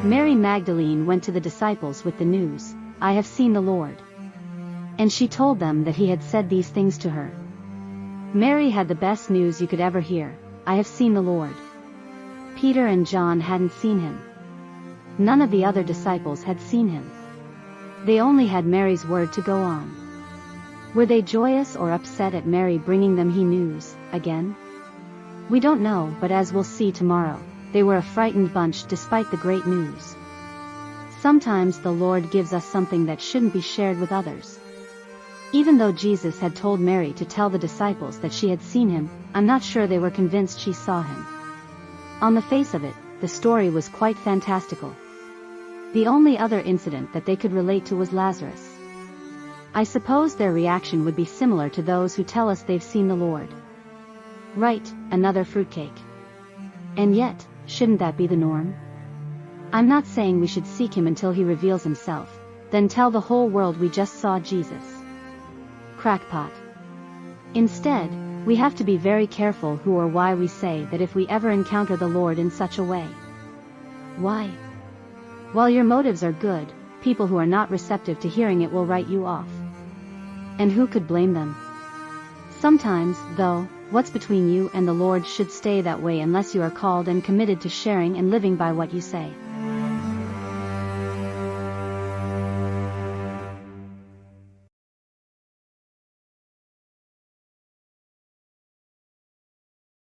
Mary Magdalene went to the disciples with the news, "I have seen the Lord." And she told them that he had said these things to her. Mary had the best news you could ever hear, "I have seen the Lord." Peter and John hadn't seen him. None of the other disciples had seen him. They only had Mary's word to go on. Were they joyous or upset at Mary bringing them news again? We don't know, but as we'll see tomorrow, they were a frightened bunch despite the great news. Sometimes the Lord gives us something that shouldn't be shared with others. Even though Jesus had told Mary to tell the disciples that she had seen him, I'm not sure they were convinced she saw him. On the face of it, the story was quite fantastical. The only other incident that they could relate to was Lazarus. I suppose their reaction would be similar to those who tell us they've seen the Lord. Right, another fruitcake. And yet, shouldn't that be the norm? I'm not saying we should seek him until he reveals himself, then tell the whole world we just saw Jesus. Crackpot. Instead, we have to be very careful who or why we say that if we ever encounter the Lord in such a way. Why? While your motives are good, people who are not receptive to hearing it will write you off. And who could blame them? Sometimes, though, what's between you and the Lord should stay that way unless you are called and committed to sharing and living by what you say.